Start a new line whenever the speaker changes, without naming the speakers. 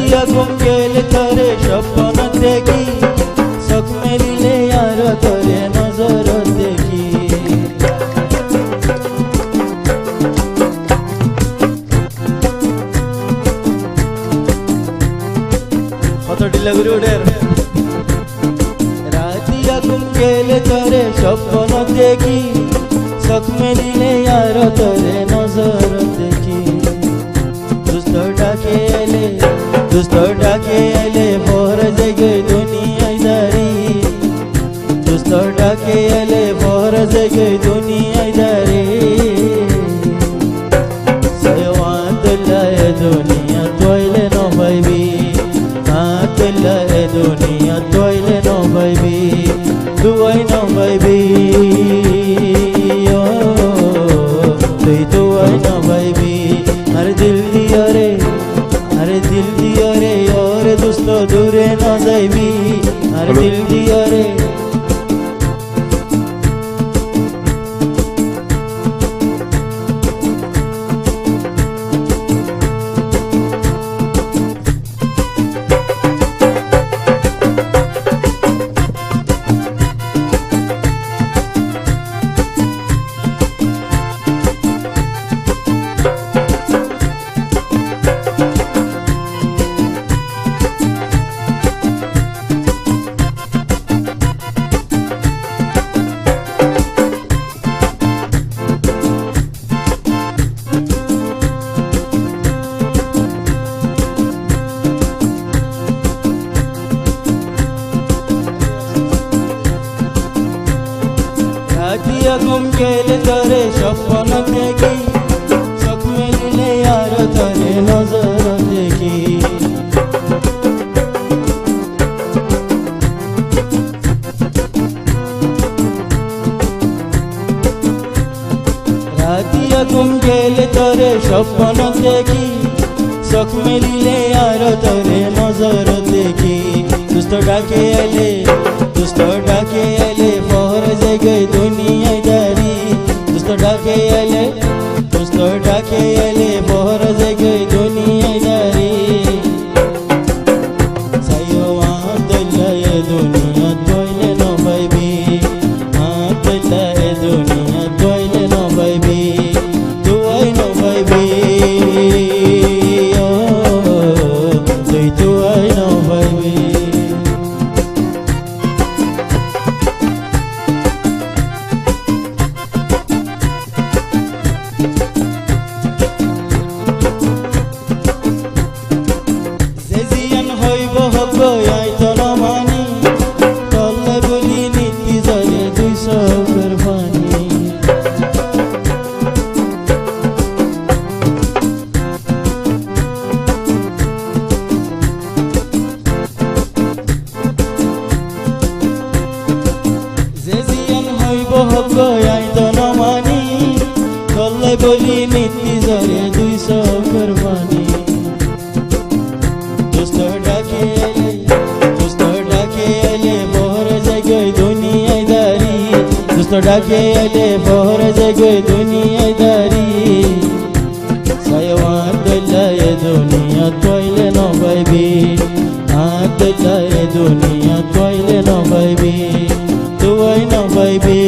রাতিয়া ঘুম গেলে তোরে স্বপ্ন দেখি, চোখ মেলিলে আর তোরে নজর দেখি। কত ঢিলা ঘুরে উঠের। রাতিয়া ঘুম গেলে তোরে স্বপ্ন দেখি, চোখ মেলিলে আর তোরে নজর দেখি। দুষ্ট ডাকে এলে ভোর জেগে দুনিয়ায় দাঁড়ি, দুষ্ট ডাকে এলে ভোর জেগে দুনিয়ায় দাঁড়ি। সয়ওয়াতুল্লাহ দুনিয়া তৈলে ন পাইবি, আতুল্লাহ দুনিয়া তৈলে ন পাইবি, দুয়াই ন পাইবি, তুই দুয়াই ন পাইবি। আর দিল দিও রে, আরে দিল দিও রে, ওরে দোস্ত দূরে না যাইবি। আর দিল দিও রে, রাতিয়া ঘুম গেলে তোরে স্বপ্ন দেখি, চোখ মেলিলে আর তোরে নজর দেখি। রাতিয়া ঘুম গেলে তোরে স্বপ্ন দেখি, চোখ মেলিলে আর তোরে নজর দেখি। দুষ্ট ডাকে এলে, দুষ্ট ডাকে এলে ভোর জেগে দুনিয়ায় দাঁড়ি, দুষ্ট ডাকে এলে, দুষ্ট ডাকে এলে ভোর জেগে দুনিয়ায় দাঁড়ি। সয়ওয়াতুল্লাহ দুনিয়া তৈলে ন পাইবি, আতুল্লাহ দুনিয়া তৈলে ন পাইবি, দুয়াই ন পাইবি, তুই দুয়াই ন পাইবি। বলি নীতি জরে 200 কুরবানি। দুষ্ট ডাকে এলে বহর জায়গায় দুনিয়ায় দাঁড়ি, দুষ্ট ডাকে এলে বহর জায়গায় দুনিয়ায় দাঁড়ি। সয়ওয়াতুল্লাহ দুনিয়া তৈলে ন পাইবি, আতুল্লাহ দুনিয়া তৈলে ন পাইবি, দুয়াই ন পাইবি।